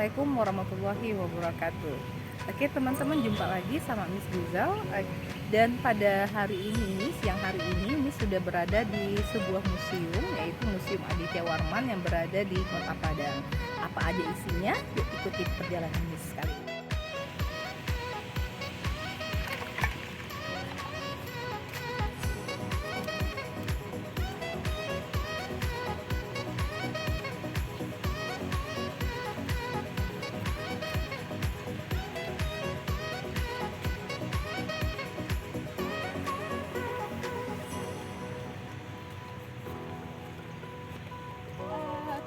Assalamualaikum warahmatullahi wabarakatuh. Oke teman-teman, jumpa lagi sama Miss Guzal. Dan pada hari ini, siang hari ini, Miss sudah berada di sebuah museum, yaitu Museum Aditya Warman yang berada di Kota Padang. Apa aja isinya? Yuk ikuti perjalanan Miss kali ini.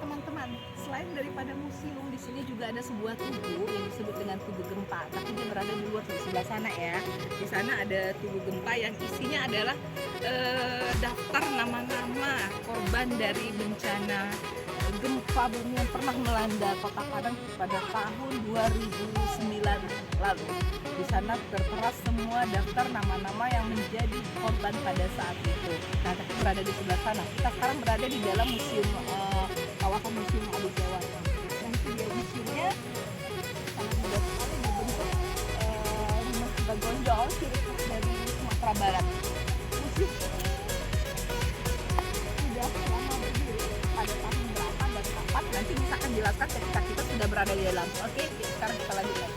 Teman-teman, selain daripada museum, di sini juga ada sebuah tugu yang disebut dengan Tugu Gempa, tapi dia berada di luar, di sebelah sana ya. Di sana ada Tugu Gempa yang isinya adalah daftar nama-nama korban dari bencana gempa bumi yang pernah melanda Kota Padang pada tahun 2009 lalu. Di sana tertera semua daftar nama-nama yang menjadi korban pada saat itu. Nah, tapi berada di sebelah sana. Kita sekarang berada di dalam museum, kawasan Museum Aditya Warman. Dan dia museumnya sangat mudah sekali dibentuk rumah bergonjol ciri khas dari Sumatera Barat. Museum sudah lama berdiri, pada tahun berapa dan kapan nanti bisa akan jelaskan ketika kita sudah berada di dalam. Oke, sekarang kita lanjutkan.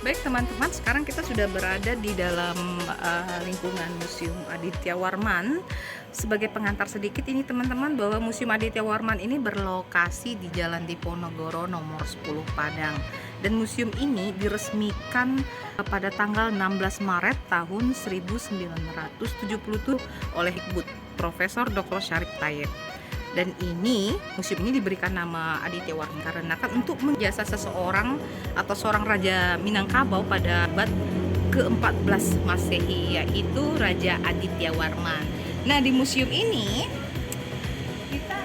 Baik teman-teman, sekarang kita sudah berada di dalam lingkungan Museum Aditya Warman. Sebagai pengantar sedikit ini teman-teman, bahwa Museum Aditya Warman ini berlokasi di Jalan Diponegoro nomor 10 Padang. Dan museum ini diresmikan pada tanggal 16 Maret tahun 1977 oleh Profesor Dr. Syarif Tayyip. Dan ini museum ini diberikan nama Aditya Warman karena kan untuk menjasa seseorang atau seorang raja Minangkabau pada abad ke-14 Masehi, yaitu Raja Aditya Warman. Nah, di museum ini kita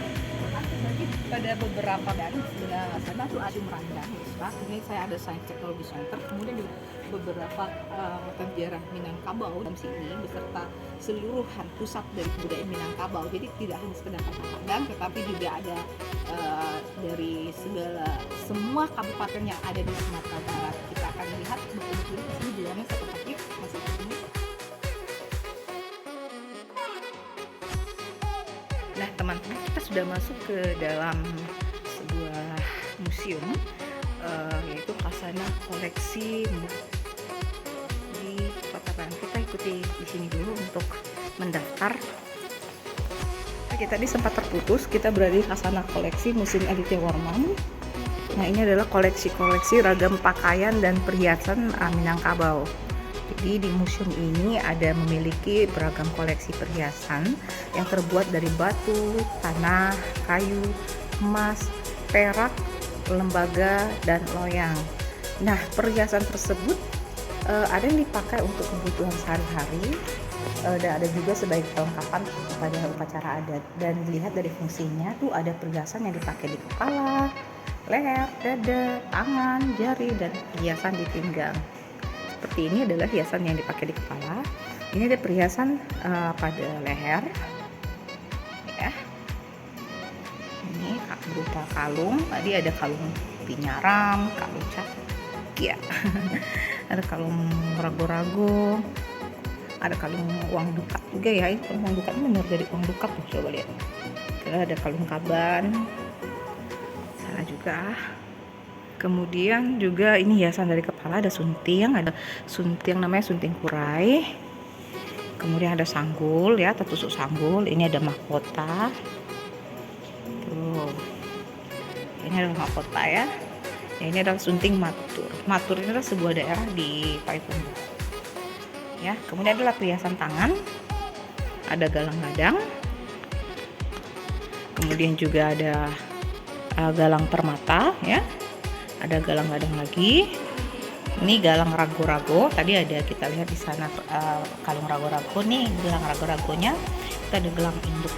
akan bagi pada beberapa dari sebelah sana tuh ada Meranggang. Ini saya ada Science Technology Center, kemudian juga beberapa sejarah Minangkabau dalam sini beserta seluruhan pusat dari kebudayaan Minangkabau. Jadi tidak hanya sekedar Kota Padang, tetapi juga ada dari semua kabupaten yang ada di Sumatera Barat. Kita akan lihat betul-betul di sini jalannya seperti masih ini. Nah teman-teman, kita sudah masuk ke dalam sebuah museum, yaitu Khazanah Koleksi di Kota Padang. Kita ikuti di sini dulu untuk mendaftar. Kita tadi sempat terputus, kita berada di Khazanah Koleksi Museum Aditya Warman. Nah, ini adalah koleksi-koleksi ragam pakaian dan perhiasan Minangkabau. Jadi di museum ini ada memiliki beragam koleksi perhiasan yang terbuat dari batu, tanah, kayu, emas, perak, lembaga, dan loyang. Nah, perhiasan tersebut ada yang dipakai untuk kebutuhan sehari-hari, dan ada juga sebagai kelengkapan pada upacara adat. Dan dilihat dari fungsinya tuh ada perhiasan yang dipakai di kepala, leher, dada, tangan, jari, dan perhiasan di pinggang. Seperti ini adalah hiasan yang dipakai di kepala. Ini ada perhiasan pada leher, ya. Ini berupa kalung. Tadi ada kalung pinyaram, kalung cakik, ya. Ada kalung rago-rago, ada kalung uang dukat juga ya. Ini kalung uang dukat benar dari uang dukat tuh, coba lihat. Ada kalung kaban, salah juga. Kemudian juga ini hiasan dari kepala, ada sunting, namanya sunting kurai. Kemudian ada sanggul ya, tertusuk sanggul. Ini ada mahkota. Tuh. Ini adalah mahkota ya. Ini adalah sunting matur. Matur ini adalah sebuah daerah di Payakumbuh. Ya, kemudian adalah perhiasan tangan. Ada galang-gadang. Kemudian juga ada galang permata ya. Ada galang-gadang lagi. Ini galang rago-rago. Tadi ada kita lihat di sana kalung rago-rago. Nih galang rago-ragonya. Kita ada galang induk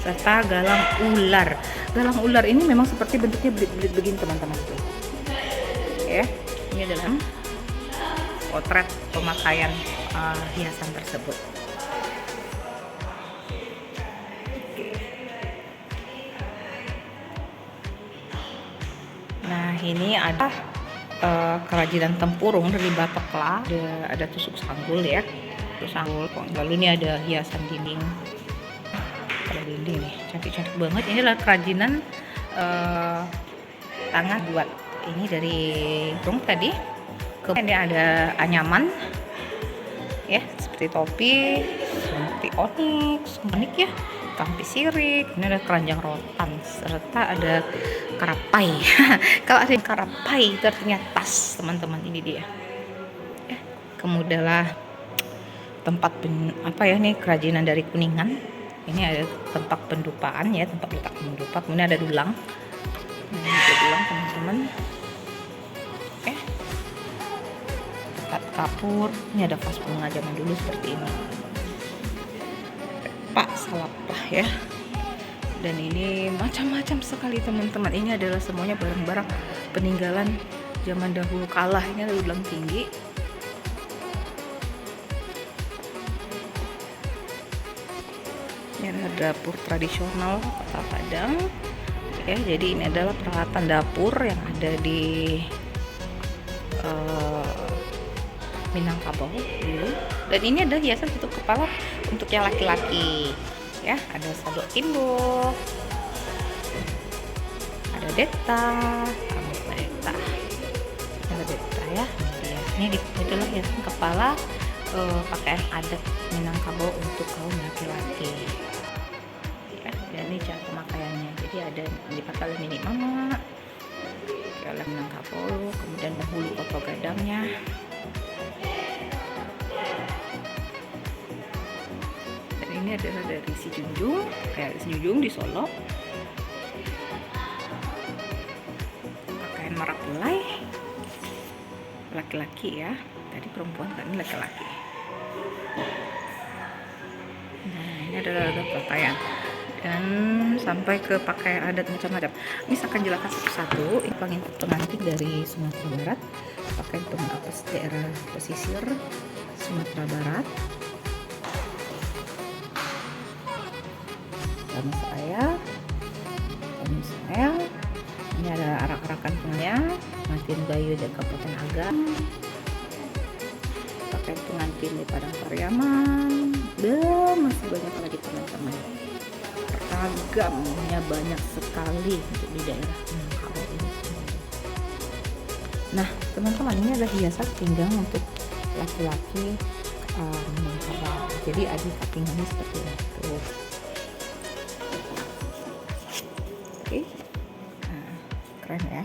serta galang ular. Galang ular ini memang seperti bentuknya belit-belit begini teman-teman tuh. Ya, ini adalah potret pemakaian hiasan tersebut. Nah, ini ada kerajinan tempurung dari batok lah. Ada tusuk sanggul ya, tusuk sanggul. Lalu ini ada hiasan dinding. Ada dinding nih, cantik-cantik banget. Ini adalah kerajinan tangan buat. Ini dari burung tadi. Kemudian ini ada anyaman, ya seperti topi, seperti onyx, ya. Kampi sirik, ini ada keranjang rotan, serta ada karapai. Kalau ada karapai itu artinya tas, teman-teman. Ini dia. Ya, kemudian tempat nih kerajinan dari Kuningan. Ini ada tempat pendupaan ya, tempat letak pendupa. Kemudian ada dulang. Nah, ini ada dulang teman-teman. Tempat kapur. Ini ada vas bunga zaman dulu seperti ini. Pak salapah ya. Dan ini macam-macam sekali teman-teman. Ini adalah semuanya barang-barang peninggalan zaman dahulu kala. Ini ada dulang tinggi. Ini ada dapur tradisional Kota Padang. Ya, jadi ini adalah peralatan dapur yang ada di Minangkabau dulu. Dan ini ada hiasan tutup kepala untuk yang laki-laki. Ya, ada sadok timbo, ada deta, ada deta ya. Ini dia. Ini adalah hiasan kepala pakaian adat Minangkabau untuk kaum laki-laki. Ya, dan ini cara pemakaiannya. Jadi ada dipakai oleh nenek mama, oleh Minangkabau, kemudian dahulu koto gadangnya. Dan ini adalah dari si Junjung, kayak si Junjung di Solo. Pakaian Marapulai, laki-laki ya. Tadi perempuan, kan ini laki-laki. Nah, ini adalah ragam pakaian dan sampai ke pakaian adat macam-macam. Ini saya akan jelaskan satu-satu. Ini pengantin dari Sumatera Barat, pakaian pengantin daerah pesisir Sumatera Barat. Gamis saya. Ini ada arak-arakan pengantin, pengantin Bayu dan Kabupaten Agam. Pakaian pengantin di Padang Pariaman, dan masih banyak lagi teman-teman. Ragamnya banyak sekali untuk di daerah Minangkabau ini. Nah, teman-teman, ini adalah hiasan pinggang untuk laki-laki Minangkabau. Jadi adik pinggangnya seperti itu. Oke, nah, keren ya.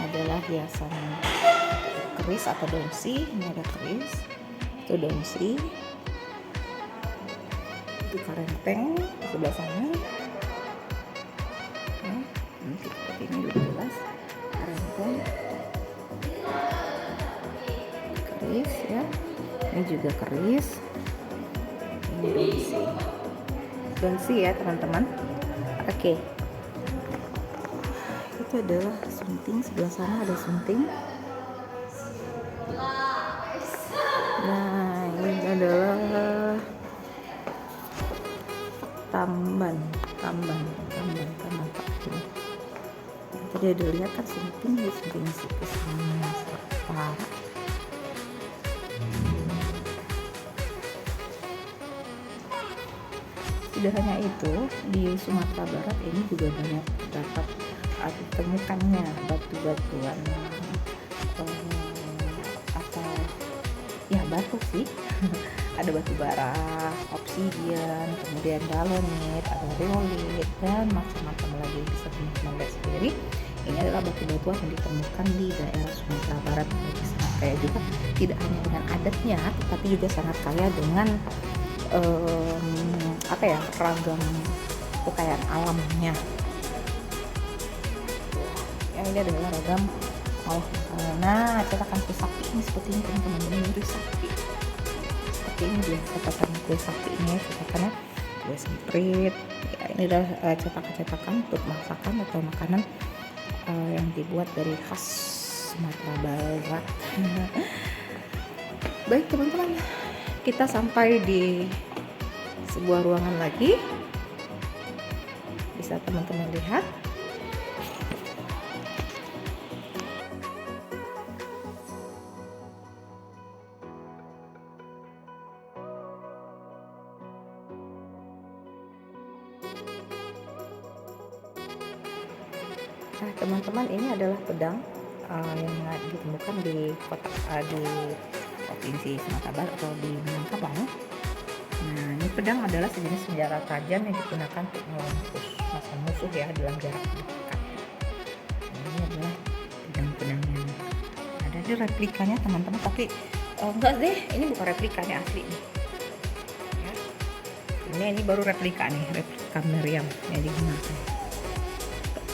Adalah hiasan keris atau dongsi. Ini ada keris, itu dongsi, itu karenteng di sebelah sana. Nah, nanti seperti ini lebih jelas. Karenteng, keris ya. Ini juga keris. Ini dongsi, dongsi ya teman-teman. Oke. Itu adalah sunting, sebelah sana ada sunting. Nah, ini adalah tamban Pak. Tadi ada lihat kan sunting ke sana. Tidak hanya itu, di Sumatera Barat ini juga banyak dapat ditemukannya batu-batuan atau ya batu sih. Ada batu bara, obsidian, kemudian dalonit, ada riolit, dan macam-macam lagi bisa teman-teman lihat sendiri. Ini adalah batu-batuan yang ditemukan di daerah Sumatera Barat. Jadi sangat kaya juga, tidak hanya dengan adatnya, tetapi juga sangat kaya dengan ragam kekayaan alamnya. Ini adalah ragam nah cetakan kue sakti ini seperti ini teman-teman. Ini kue sakti seperti ini dia, cetakan kue sakti ini cetakannya kue semprit ya. Ini adalah cetakan untuk masakan atau makanan yang dibuat dari khas Sumatera Barat. Baik teman-teman, kita sampai di sebuah ruangan lagi, bisa teman-teman lihat. Nah teman-teman, ini adalah pedang yang ditemukan di kota di provinsi Sumatera Barat atau di Minangkabau. Nah ini pedang adalah sejenis senjata tajam yang digunakan untuk melawan musuh ya dalam jarak dekat. Nah, ini adalah pedang-pedangnya. Ada di replikanya teman-teman, tapi enggak deh, ini bukan replikanya asli nih. Ya. Ini baru replika nih, replika meriam yang digunakan.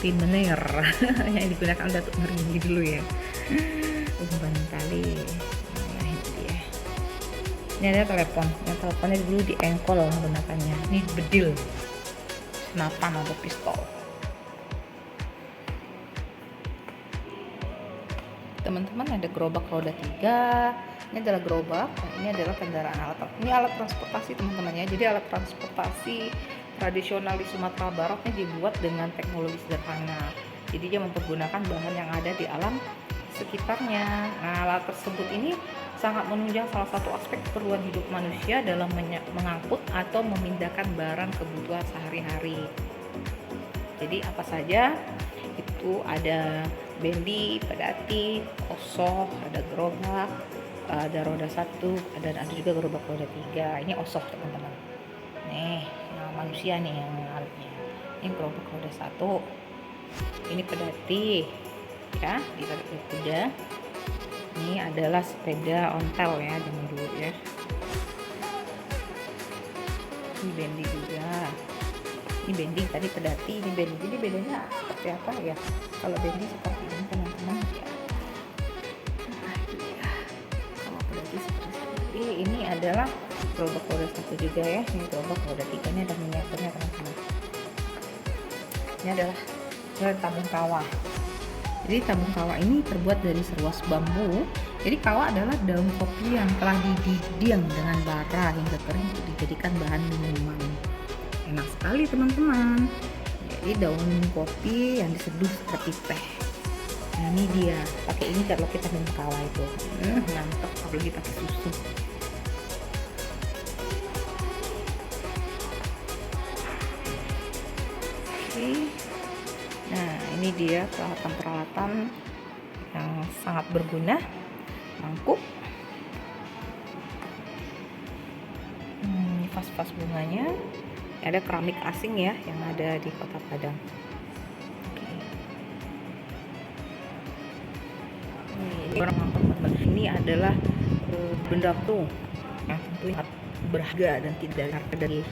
Menir yang digunakan Datuk Meringi dulu ya. Umpan tali. Nah ini dia. Ini ada telepon. Yang teleponnya dulu di engkol menggunakannya. Ini bedil, senapan atau pistol. Teman-teman, ada gerobak roda 3. Ini adalah gerobak. Nah, ini adalah kendaraan ini alat transportasi teman-teman ya. Jadi alat transportasi tradisional di Sumatera Baratnya dibuat dengan teknologi sederhana. Jadi dia mempergunakan bahan yang ada di alam sekitarnya. Nah, alat tersebut ini sangat menunjang salah satu aspek keperluan hidup manusia dalam mengangkut atau memindahkan barang kebutuhan sehari-hari. Jadi apa saja Tuh ada bendi, pedati, osoh, ada gerobak, ada roda 1, ada juga gerobak roda 3. Ini osoh teman-teman. Nih, nah manusia nih yang mengalutnya. Ini gerobak roda 1. Ini pedati, ya, ditarik oleh kuda. Ini adalah sepeda ontel ya, zaman dulu ya. Ini bendi juga. Ini bendi tadi pedati, ini bendi. Jadi bedanya seperti apa ya? Kalau bendi seperti ini teman-teman ya. Nah, ya. Kalau pedati seperti ini adalah gerobak roda 1 juga ya. Ini gerobak roda 3, ini ada miniaturnya teman-teman. Ini adalah tabung kawah. Jadi tabung kawah ini terbuat dari seruas bambu. Jadi kawah adalah daun kopi yang telah dididing dengan bara hingga kering untuk dijadikan bahan minuman. Enak sekali teman-teman. Jadi daun kopi yang diseduh seperti teh. Nah, ini dia. Pakai ini kalau kita minum kawah itu. Mantap apalagi pakai susu. Oke. Nah, ini dia peralatan-peralatan yang sangat berguna. Mangkuk, vas-vas bunganya, ada keramik asing ya yang ada di Kota Padang. Ini adalah benda tuh yang tentunya berharga dan tidak harga dari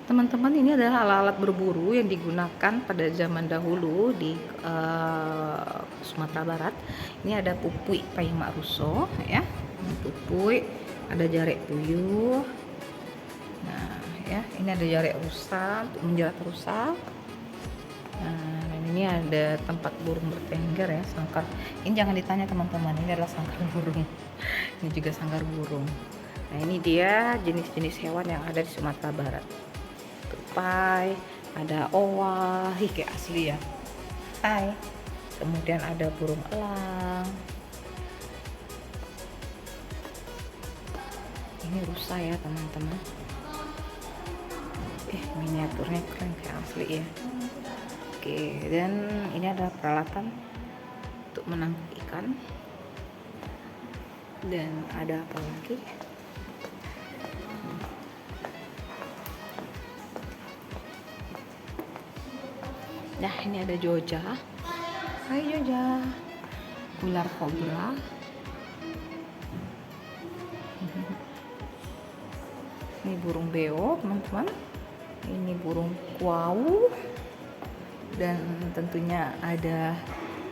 teman-teman. Ini adalah alat-alat berburu yang digunakan pada zaman dahulu di Sumatera Barat. Ini ada pupui payung mak ruso ya, pupui, ada jarik puyuh. Nah ya, ini ada jarik rusa untuk menjerat rusa. Nah, dan ini ada tempat burung bertengger ya, sangkar. Ini jangan ditanya teman-teman, ini adalah sangkar burung. Ini juga sangkar burung. Nah, ini dia jenis-jenis hewan yang ada di Sumatera Barat. Tupai, ada owa, kayak asli ya. Hai. Kemudian ada burung elang. Ini rusa ya teman-teman. Miniaturnya keren kayak asli ya. Oke, dan ini adalah peralatan untuk menangkap ikan. Dan ada apa lagi? Nah, ini ada Joja. Hai Joja. Ular kobra. Ini burung beo, teman-teman. Ini burung kuau. Dan tentunya ada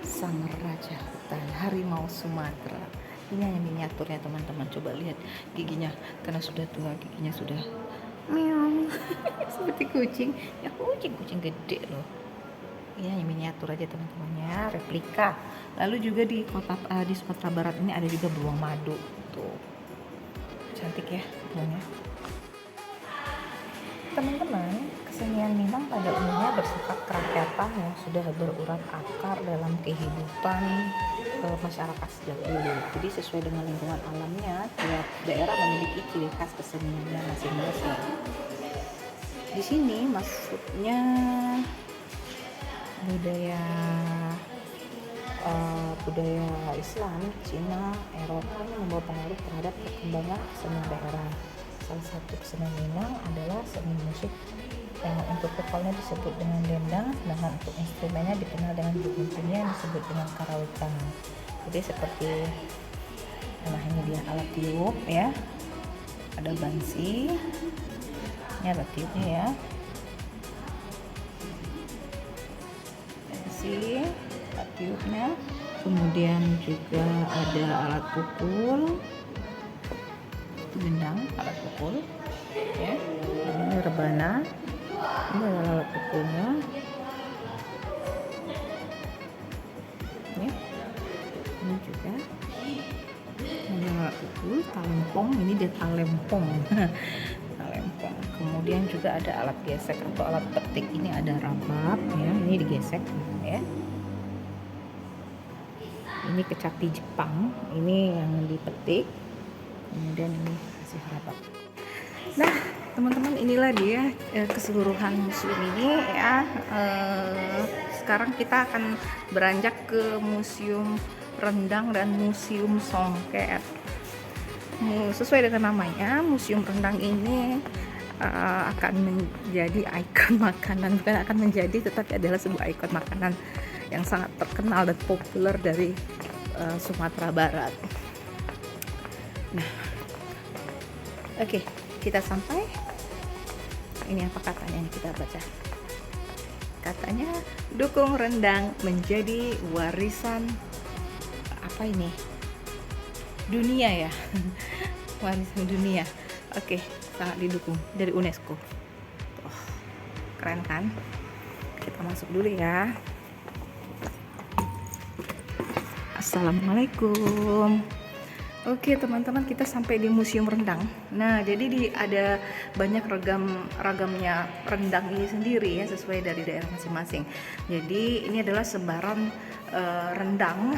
sang raja hutan, harimau Sumatera. Ini hanya miniaturnya teman-teman. Coba lihat giginya, karena sudah tua giginya sudah meow. Seperti kucing. Ya kucing gede loh. Ini hanya miniatur aja teman-teman ya, replika. Lalu juga di di Sumatera Barat ini ada juga beruang madu. Tuh. Cantik ya beruangnya. Teman-teman, kesenian Minang pada umumnya bersifat kerakyatan yang sudah berurat akar dalam kehidupan masyarakat sejak dulu. Jadi sesuai dengan lingkungan alamnya, tiap daerah memiliki ciri khas keseniannya masing-masing. Di sini maksudnya budaya Islam, Cina, Eropa yang membawa pengaruh terhadap perkembangan seni daerah. Salah satu kesenian Minang adalah seni musik yang untuk vokalnya disebut dengan dendang, sedangkan untuk instrumennya dikenal dengan guntingnya yang disebut dengan karawitan. Jadi seperti ini dia alat tiup ya, ada bansi, ini alat tiupnya ya, bansi, alat tiupnya, kemudian juga ada alat pukul, itu gendang, alat pukul ya, ini rebana, ini adalah alat pukulnya ya. Ini juga ada alat pukul, talempong, ini dia talempong. Talempong. Kemudian juga ada alat gesek atau alat petik, ini ada rabab ya, ini digesek ya. Ini kecapi Jepang, ini yang dipetik. kemudian ini nasi harapap. Nah teman-teman, inilah dia keseluruhan museum ini ya. Sekarang kita akan beranjak ke museum rendang dan museum songket. Sesuai dengan namanya, museum rendang ini akan menjadi ikon makanan, bukan akan menjadi, tetapi adalah sebuah ikon makanan yang sangat terkenal dan populer dari Sumatera Barat. Nah, oke, kita sampai. Ini apa katanya, ini kita baca. Katanya dukung rendang menjadi warisan apa ini? Dunia ya. Warisan dunia. Oke, sangat didukung dari UNESCO. Oh, keren kan? Kita masuk dulu ya. Assalamualaikum. Oke teman-teman, kita sampai di museum rendang. Nah jadi ada banyak ragamnya rendang ini sendiri ya, sesuai dari daerah masing-masing. Jadi ini adalah sebaran rendang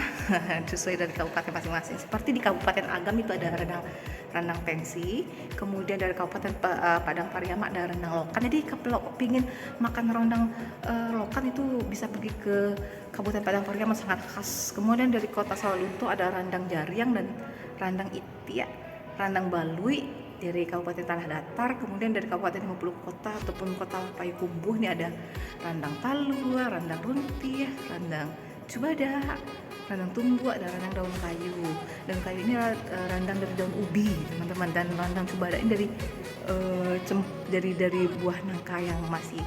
sesuai dari kabupaten masing-masing. Seperti di Kabupaten Agam itu ada rendang pensi, kemudian dari Kabupaten Padang Pariaman ada rendang lokan. Jadi kalau pingin makan rendang lokan itu bisa pergi ke Kabupaten Padang Pariaman, sangat khas. Kemudian dari Kota Sawalunto ada rendang jariang dan rendang itia, rendang balui dari Kabupaten Tanah Datar. Kemudian dari Kabupaten 50 Kota ataupun Kota Payakumbuh ini ada rendang talua, rendang runti, rendang cubada, rendang tumbuh, ada rendang daun kayu. Daun kayu ini rendang dari daun ubi teman-teman, dan rendang cubada ini dari buah nangka yang masih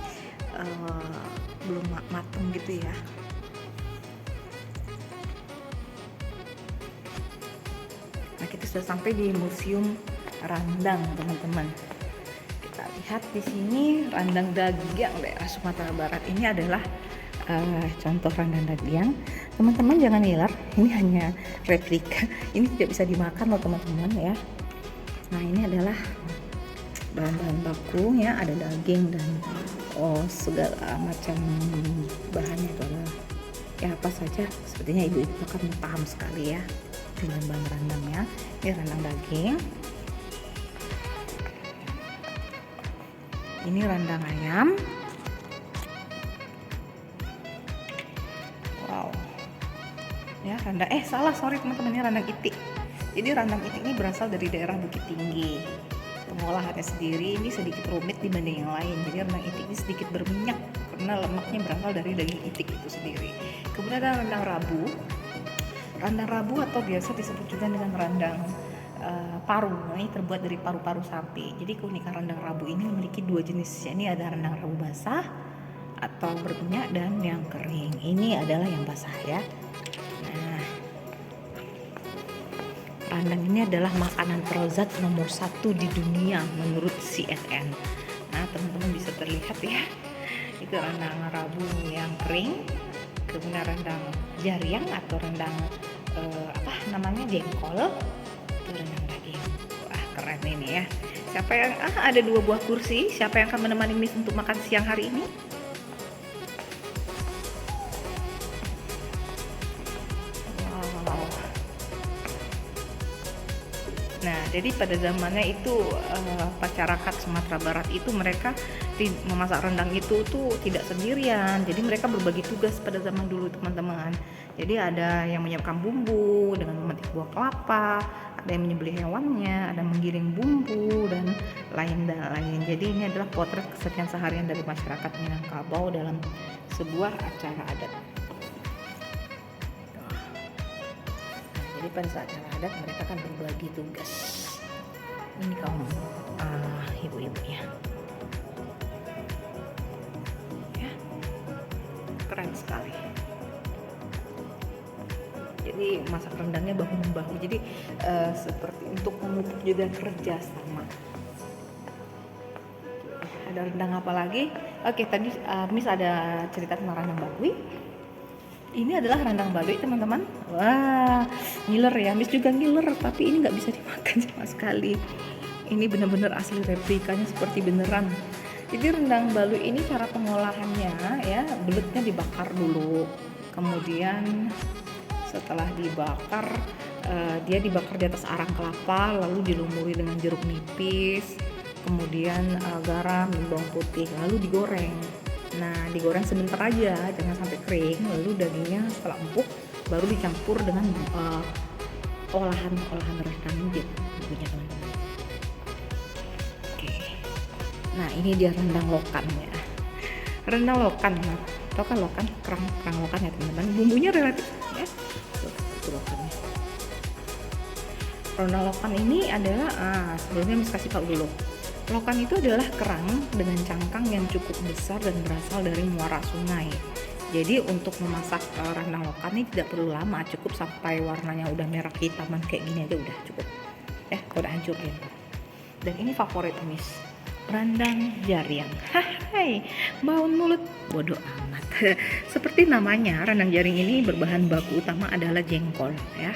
belum matang gitu ya. Nah, kita sudah sampai di museum rendang teman-teman. Kita lihat di sini rendang dagyang daerah Sumatera Barat. Ini adalah contoh rendang dagyang. Teman-teman jangan ngiler, ini hanya replika. Ini tidak bisa dimakan loh teman-teman ya. Nah ini adalah bahan-bahan bakunya, ada daging dan segala macam bahannya itu adalah ya apa saja. Sepertinya ibu-ibu akan paham sekali ya bahan-bahan rendangnya. Ini rendang daging, ini rendang ayam, wow ya rendang sorry teman-teman, ini rendang itik. Jadi rendang itik ini berasal dari daerah Bukit Tinggi. Pengolahannya sendiri ini sedikit rumit dibanding yang lain. Jadi rendang itik ini sedikit berminyak karena lemaknya berasal dari daging itik itu sendiri. Kemudian ada rendang rabu. Rendang rabu atau biasa disebut juga dengan rendang paru. Ini terbuat dari paru-paru sapi. Jadi keunikan rendang rabu ini memiliki dua jenis. Ini ada rendang rabu basah atau berminyak dan yang kering. Ini adalah yang basah ya. Nah, rendang ini adalah makanan terlezat nomor 1 di dunia menurut CNN. Nah, teman-teman bisa terlihat ya. Itu rendang rabu yang kering. Kemudian rendang jariang atau rendang jengkol, itu rendang daging. Wah keren ini ya. Siapa yang ada 2 buah kursi, siapa yang akan menemani Miss untuk makan siang hari ini? Wow. Nah jadi pada zamannya itu masyarakat Sumatera Barat itu mereka memasak rendang itu tuh tidak sendirian. Jadi mereka berbagi tugas pada zaman dulu teman-teman. Jadi ada yang menyiapkan bumbu dengan memetik buah kelapa, ada yang menyembelih hewannya, ada menggiling bumbu dan lain-lain. Jadi ini adalah potret keseharian seharian dari masyarakat Minangkabau dalam sebuah acara adat. Jadi pada saat acara adat mereka kan berbagi tugas. Ini kaum ibu-ibunya. Ya, keren sekali. Jadi masak rendangnya bahu membahu. Jadi seperti untuk memupuk juga kerja sama. Ada rendang apa lagi? Oke, tadi Miss ada cerita tentang rendang balui. Ini adalah rendang balui teman-teman. Wah, ngiler ya. Miss juga ngiler, tapi ini nggak bisa dimakan sama sekali. Ini benar-benar asli replikanya seperti beneran. Jadi rendang balui ini cara pengolahannya ya, belutnya dibakar dulu. Kemudian setelah dibakar dia dibakar di atas arang kelapa, lalu dilumuri dengan jeruk nipis, kemudian garam dan bawang putih, lalu digoreng. Nah, digoreng sebentar aja, jangan sampai kering. Lalu dagingnya setelah empuk baru dicampur dengan olahan rendang gitu punya teman-teman. Oke. Nah, ini dia rendang lokannya. Rendang lokan, tau kan lokan, kerang lokan ya teman-teman. Bumbunya relatif ya. Itu lokannya. Rendang lokan ini adalah sebelumnya Miss kasih tahu dulu. Lokan itu adalah kerang dengan cangkang yang cukup besar dan berasal dari muara sungai. Jadi untuk memasak rendang lokan ini tidak perlu lama, cukup sampai warnanya udah merah kehitaman kayak gini aja udah cukup. Ya, udah hancur ya. Dan ini favorit Miss, rendang jaring. Hai, bau mulut bodoh amat. Seperti namanya, rendang jaring ini berbahan baku utama adalah jengkol ya.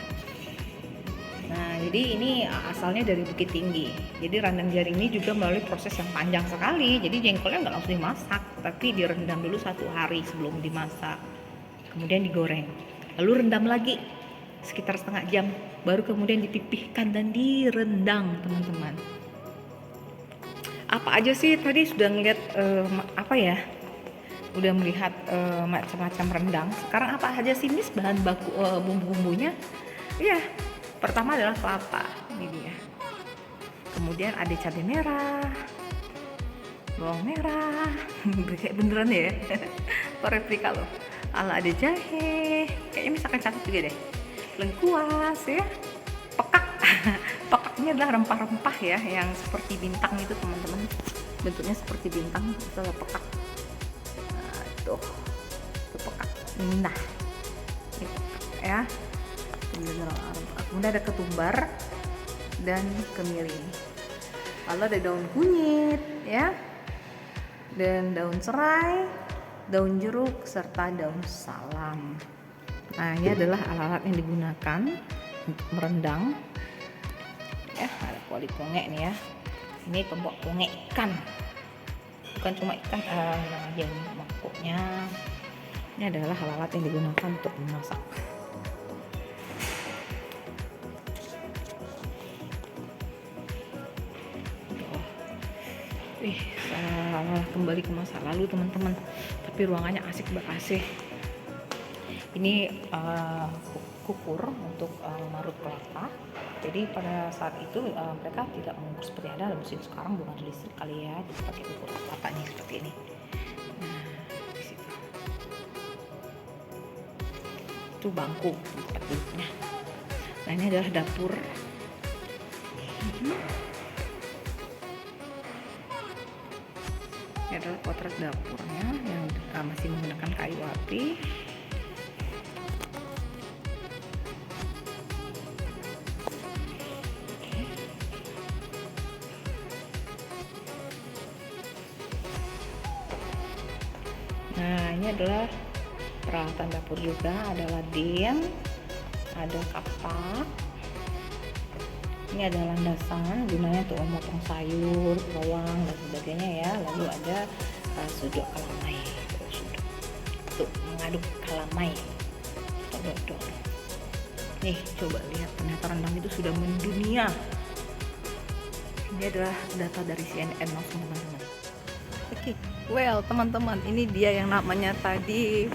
Nah, jadi ini asalnya dari Bukit Tinggi. Jadi rendang jaring ini juga melalui proses yang panjang sekali. Jadi jengkolnya nggak langsung dimasak, tapi direndam dulu 1 hari sebelum dimasak. Kemudian digoreng. Lalu rendam lagi sekitar setengah jam. Baru kemudian dipipihkan dan direndang, teman-teman. Apa aja sih tadi sudah ngeliat udah melihat macam-macam rendang. Sekarang apa aja sih Miss bahan baku bumbu-bumbunya? Iya. Pertama adalah kelapa, ini dia. Kemudian ada cabai merah, bawang merah, kayak beneran ya, atau replika loh. Ada jahe, kayaknya misalkan catat juga deh. Lengkuas ya, pekak. Pekaknya adalah rempah-rempah ya, yang seperti bintang itu teman-teman. Bentuknya seperti bintang, itu adalah pekak. Nah, itu pekak. Nah, ini pekak ya. Kemudian ada ketumbar dan kemiri. Lalu ada daun kunyit ya, dan daun serai, daun jeruk serta daun salam. Nah, ini adalah alat-alat yang digunakan untuk merendang. Ya, ada kuali ponge nih ya. Ini tombok ponge ikan. Bukan cuma ikan, aja nih mangkuknya. Ini adalah alat-alat yang digunakan untuk memasak. Salah kembali ke masa lalu teman-teman, tapi ruangannya asik ber-AC. Ini kukur untuk marut kelapa. Jadi pada saat itu mereka tidak mengukur seperti ada mesin sekarang, bukan listrik kali ya, jadi pakai kukur kelapa nih seperti ini. Nah, di situ itu bangku tempat duduknya. Nah, ini adalah dapur. Ini adalah potret dapurnya yang masih menggunakan kayu api. Nah, ini adalah peralatan dapur juga, ada lading, ada kapak. Ini ada landasan gunanya untuk memotong sayur, bawang dan sebagainya ya. Lalu ada sudok kalamai, untuk mengaduk kalamai atau dodol. Nih, coba lihat, ternyata rendang itu sudah mendunia. Ini adalah data dari CNN langsung teman-teman. Oke, well teman-teman, ini dia yang namanya tadi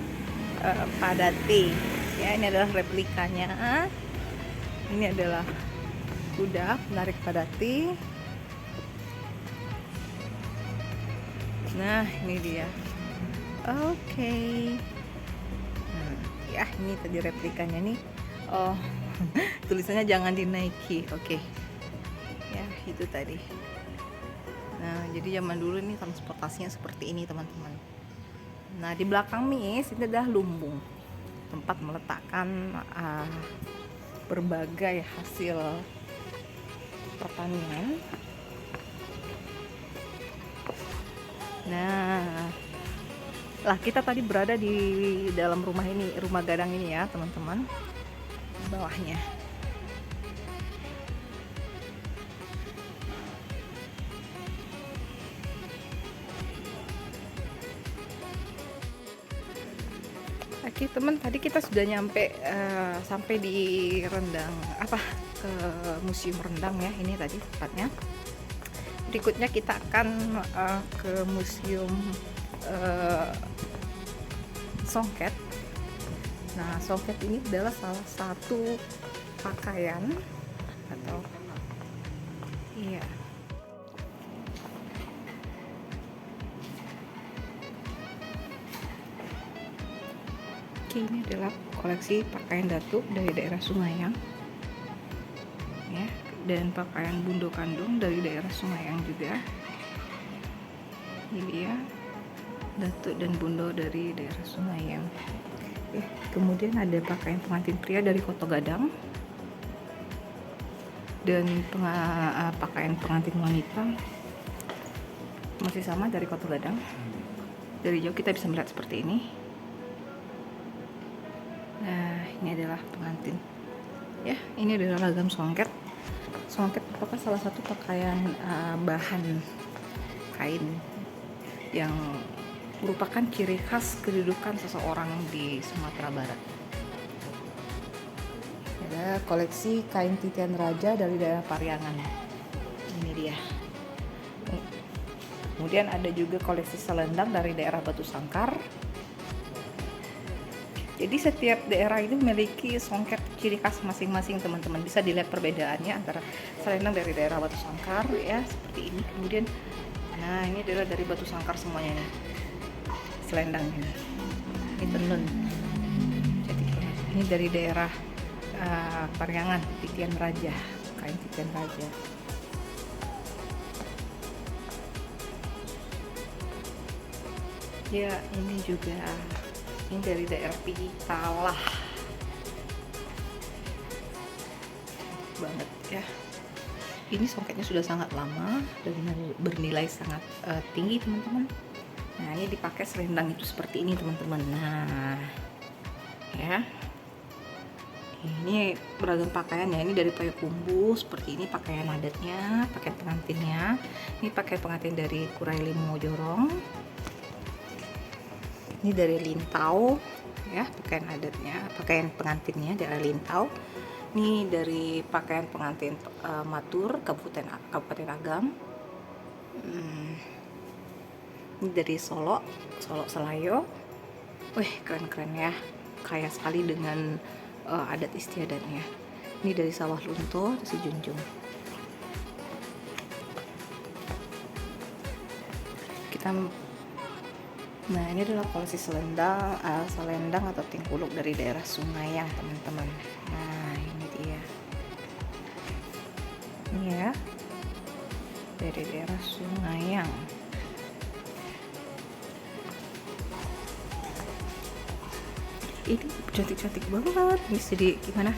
padati. Ya, ini adalah replikanya. Ini adalah kuda menarik padati. Nah, ini dia. Oke. Ya, ini tadi replikanya nih. Oh, tulisannya jangan dinaiki. Oke. Ya, itu tadi. Nah, jadi zaman dulu nih transportasinya seperti ini, teman-teman. Nah, di belakang Miss ini adalah lumbung, tempat meletakkan berbagai hasil pertanian. Nah, lah kita tadi berada di dalam rumah ini, rumah gadang ini ya teman-teman, bawahnya. Oke teman, tadi kita sudah nyampe sampai di Rendang Museum Rendang ya, ini tadi tempatnya. Berikutnya kita akan ke Museum Songket. Nah, songket ini adalah salah satu pakaian atau iya. Oke, ini adalah koleksi pakaian datuk dari daerah Sungayang ya, dan pakaian bundo kandung dari daerah Sungayang juga. Ini dia datuk dan bundo dari daerah Sungayang. Kemudian ada pakaian pengantin pria dari Koto Gadang dan pakaian pengantin wanita masih sama dari Koto Gadang. Dari jauh kita bisa melihat seperti ini. Nah, ini adalah pengantin ya, ini adalah lagam songket. Songket merupakan salah satu pakaian bahan kain yang merupakan ciri khas kedudukan seseorang di Sumatera Barat. Ada koleksi kain titian raja dari daerah Pariangan, ini dia. Kemudian ada juga koleksi selendang dari daerah Batu Sangkar. Jadi setiap daerah ini memiliki songket ciri khas masing-masing, teman-teman. Bisa dilihat perbedaannya antara selendang dari daerah Batu Sangkar ya, seperti ini. Kemudian nah, ini adalah dari Batu Sangkar semuanya nih. Selendangnya. Ini tenun. Jadi ini dari daerah Pariangan, titian raja, kain titian raja. Ya, ini juga ini dari daerah Pitalah banget ya. Ini songketnya sudah sangat lama dan bernilai sangat tinggi, teman-teman. Nah, ini dipakai selendang itu seperti ini, teman-teman. Nah ya, ini beragam pakaian ya. Ini dari Payakumbuh seperti ini pakaian adatnya, pakaian pengantinnya. Ini pakaian pengantin dari Kuraili Mojorong. Ini dari Lintau ya, pakaian adatnya, pakaian pengantinnya dari Lintau. Ini dari pakaian pengantin Matur, Kabupaten Agam. Ini dari Solo Selayo. Wih, keren-keren ya, kaya sekali dengan adat istiadatnya. Ini dari Sawah Lunto, si Junjung. Nah, ini adalah koleksi selendang atau tingkuluk dari daerah Sungayang, teman-teman. Nah, ini dia. Ini ya, dari daerah Sungayang. Ini cantik-cantik banget. Bisa di gimana?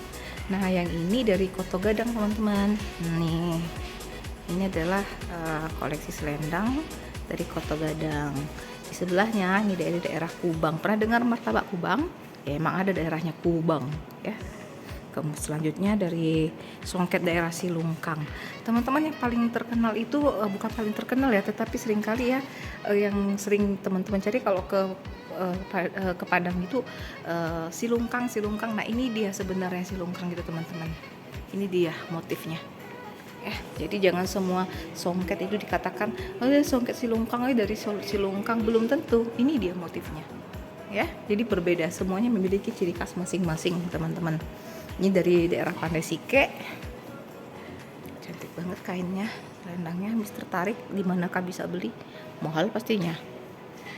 Nah, yang ini dari Koto Gadang, teman-teman. Nih, ini adalah koleksi selendang dari Koto Gadang. Di sebelahnya ini dari daerah Kubang. Pernah dengar martabak Kubang? Ya, emang ada daerahnya Kubang ya. Selanjutnya dari songket daerah Silungkang. Teman-teman, yang paling terkenal itu bukan paling terkenal ya, tetapi seringkali ya yang sering teman-teman cari kalau ke Padang itu Silungkang. Nah, ini dia sebenarnya Silungkang gitu, teman-teman. Ini dia motifnya. Jadi jangan semua songket itu dikatakan songket Silungkang dari Silungkang, belum tentu. Ini dia motifnya ya. Jadi berbeda, semuanya memiliki ciri khas masing-masing, teman-teman. Ini dari daerah Pandai Sike. Cantik banget kainnya, selendangnya. Mister tertarik di manakah bisa beli? Mahal pastinya.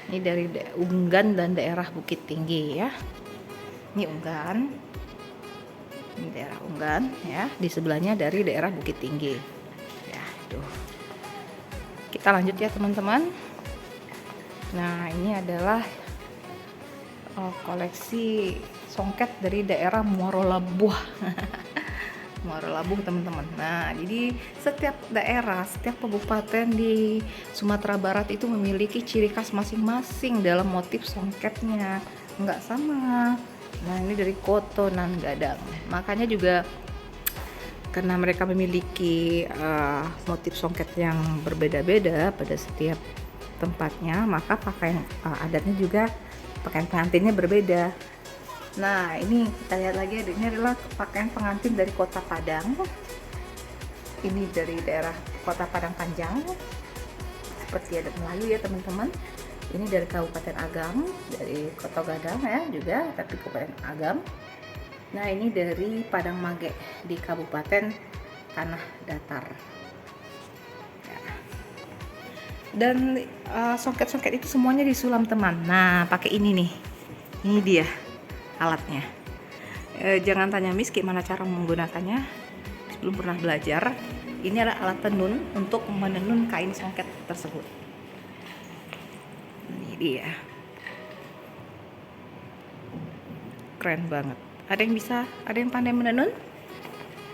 Ini dari Unggan dan daerah Bukit Tinggi ya. Ini Unggan. Ini daerah Unggan ya, di sebelahnya dari daerah Bukit Tinggi ya. Tuh, kita lanjut ya, teman-teman. Nah, ini adalah koleksi songket dari daerah Muaro Labuh. Muaro Labuh, teman-teman. Nah, jadi setiap daerah, setiap kabupaten di Sumatera Barat itu memiliki ciri khas masing-masing dalam motif songketnya, nggak sama. Nah, ini dari Koto nan Gadang. Makanya juga karena mereka memiliki motif songket yang berbeda-beda pada setiap tempatnya, maka pakaian adatnya juga, pakaian pengantinnya berbeda. Nah, ini kita lihat lagi, ini adalah pakaian pengantin dari Kota Padang. Ini dari daerah Kota Padang Panjang. Seperti adat Melayu ya teman-teman. Ini dari Kabupaten Agam, dari Kota Gadang ya juga, tapi Kabupaten Agam. Nah, ini dari Padang Mage di Kabupaten Tanah Datar. Ya. Dan songket-songket itu semuanya disulam teman. Nah, pakai ini nih. Ini dia alatnya. Jangan tanya Miss gimana cara menggunakannya, belum pernah belajar. Ini adalah alat tenun untuk menenun kain songket tersebut. Ini dia, keren banget. Ada yang bisa, ada yang pandai menenun?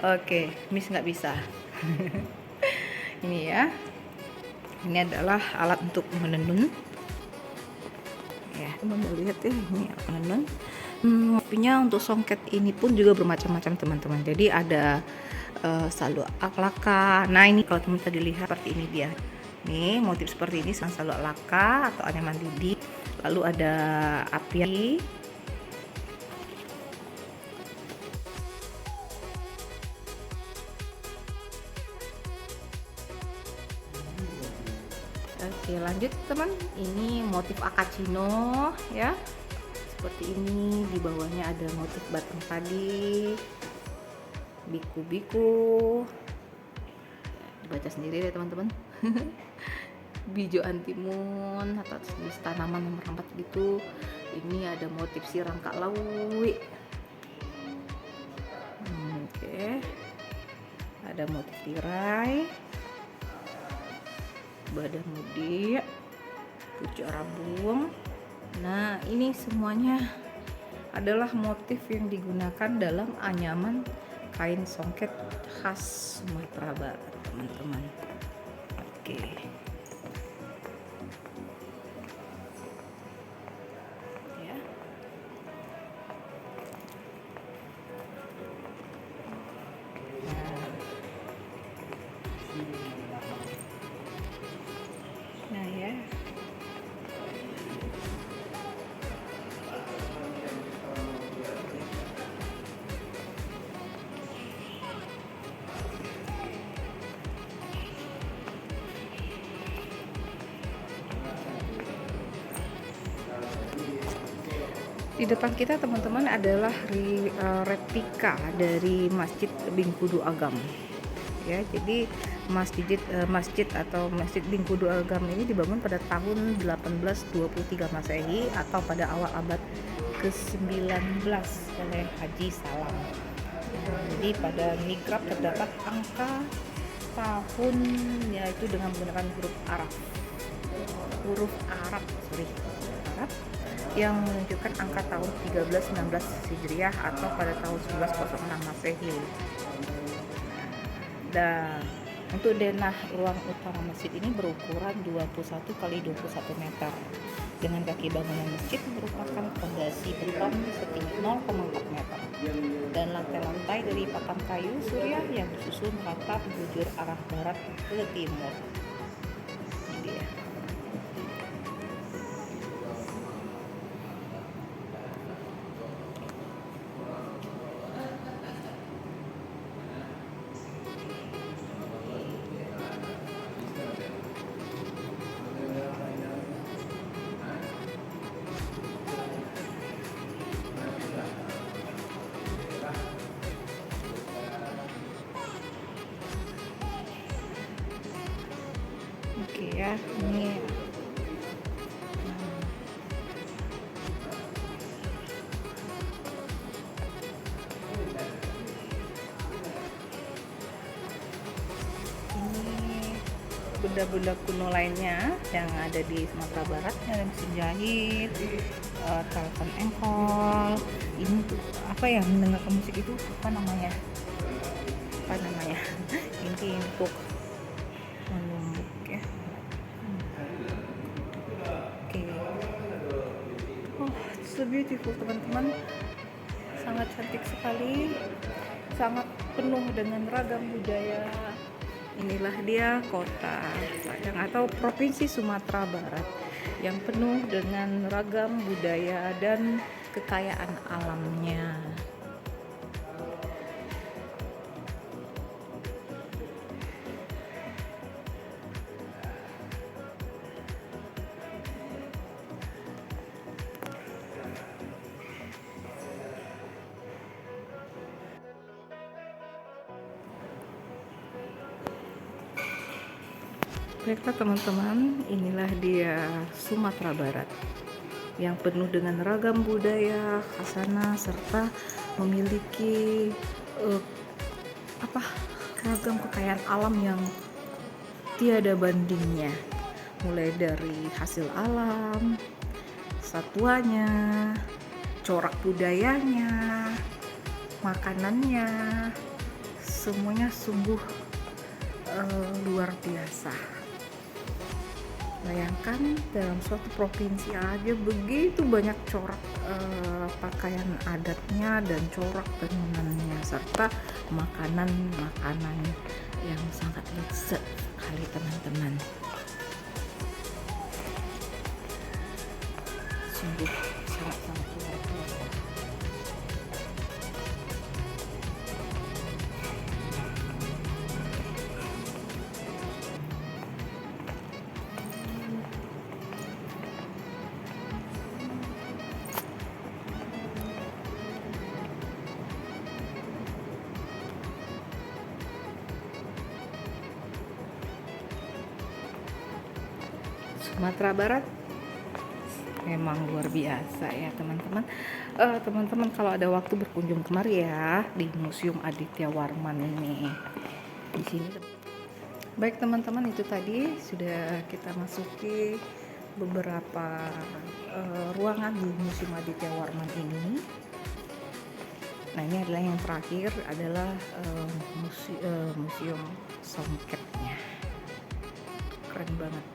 Oke, Miss nggak bisa. Ini ya, ini adalah alat untuk menenun. Ya, teman lihat ya, ini alat menenun. Motifnya untuk songket ini pun juga bermacam-macam teman-teman. Jadi ada saluk laka. Nah, ini kalau teman tadi lihat seperti ini dia. Nih motif seperti ini saluk laka atau anyaman lidi. Lalu ada api. Oke, lanjut teman. Ini motif akacino ya. Seperti ini, di bawahnya ada motif batang padi, biku-biku, baca sendiri ya teman-teman. Bijo antimun atau jenis tanaman yang merambat gitu. Ini ada motif si rangka lawi. Oke. Ada motif tirai, badan mudi, pucuk rabung. Nah, ini semuanya adalah motif yang digunakan dalam anyaman kain songket khas Sumatera Barat, teman-teman. Oke. Ya. Nah, ya. Di depan kita teman-teman adalah replika dari Masjid Bingkudu Agam. Ya, jadi masjid atau Masjid Bingkudu Agam ini dibangun pada tahun 1823 Masehi atau pada awal abad ke-19 oleh Haji Salam. Jadi pada mihrab terdapat angka tahun yaitu dengan menggunakan huruf Arab yang menunjukkan angka tahun 1319 Hijriah atau pada tahun 1106 Masehi. Dan untuk denah ruang utama masjid ini berukuran 21 kali 21 meter dengan kaki bangunan masjid merupakan fondasi beton setinggi 0,4 meter dan lantai-lantai dari papan kayu surya yang disusun rata bujur arah barat ke timur. Ini dia. Oke ya, ini benda-benda kuno lainnya yang ada di Sumatera Barat, ada mesin jahit, telepon engkol. Ini tuh apa ya, mendengarkan musik itu apa namanya? Ini untuk menumbuk ya. Oke. Oh, so beautiful teman-teman. Sangat cantik sekali. Sangat penuh dengan ragam budaya. Inilah dia Kota Padang atau Provinsi Sumatera Barat yang penuh dengan ragam budaya dan kekayaan alamnya. Baiklah teman-teman, inilah dia Sumatera Barat yang penuh dengan ragam budaya, khasana, serta memiliki eh, ragam kekayaan alam yang tiada bandingnya. Mulai dari hasil alam, satwanya, corak budayanya, makanannya, semuanya sungguh luar biasa. Bayangkan dalam suatu provinsi aja begitu banyak corak pakaian adatnya dan corak tenunannya, serta makanan-makanan yang sangat lezat sekali teman-teman. Sungguh sangat-sangat luar biasa. Sumatera Barat memang luar biasa ya teman-teman. Teman-teman kalau ada waktu berkunjung kemari ya di Museum Aditya Warman ini. Di sini. Baik teman-teman, itu tadi sudah kita masuki beberapa ruangan di Museum Aditya Warman ini. Nah, ini adalah yang terakhir adalah museum songketnya. Keren banget.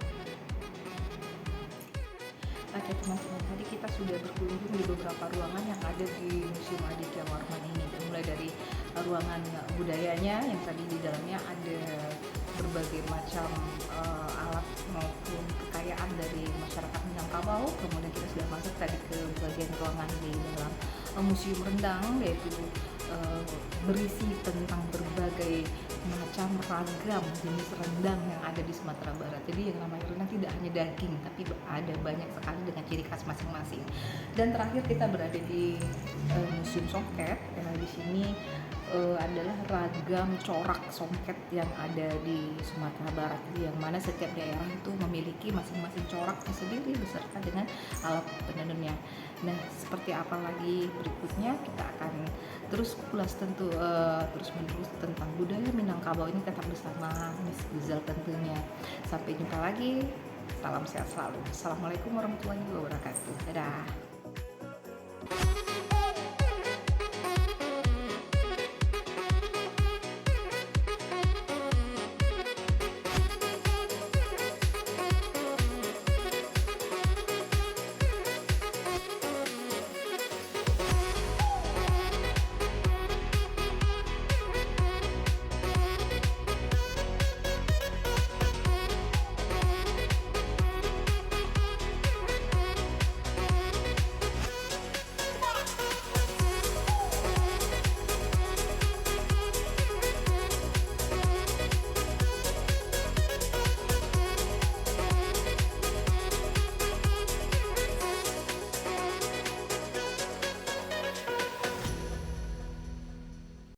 Oke teman-teman, tadi kita sudah berkunjung di beberapa ruangan yang ada di Museum Aditya Warman ini. Mulai dari ruangan budayanya yang tadi di dalamnya ada berbagai macam alat maupun kekayaan dari masyarakat Minangkabau. Kemudian kita sudah masuk tadi ke bagian ruangan di dalam Museum Rendang, yaitu berisi tentang berbagai macam ragam jenis rendang yang ada di Sumatera Barat. Jadi yang namanya rendang tidak hanya daging, tapi ada banyak sekali dengan ciri khas masing-masing. Dan terakhir kita berada di Museum Songket. Di sini adalah ragam corak songket yang ada di Sumatera Barat, yang mana setiap daerah itu memiliki masing-masing corak sendiri beserta dengan alat penenunnya. Nah, seperti apa lagi berikutnya kita akan terus kulas terus menerus tentang budaya Minangkabau ini, tetap bersama Miss Guzal tentunya. Sampai jumpa lagi, salam sehat selalu. Assalamualaikum warahmatullahi wabarakatuh. Dadah.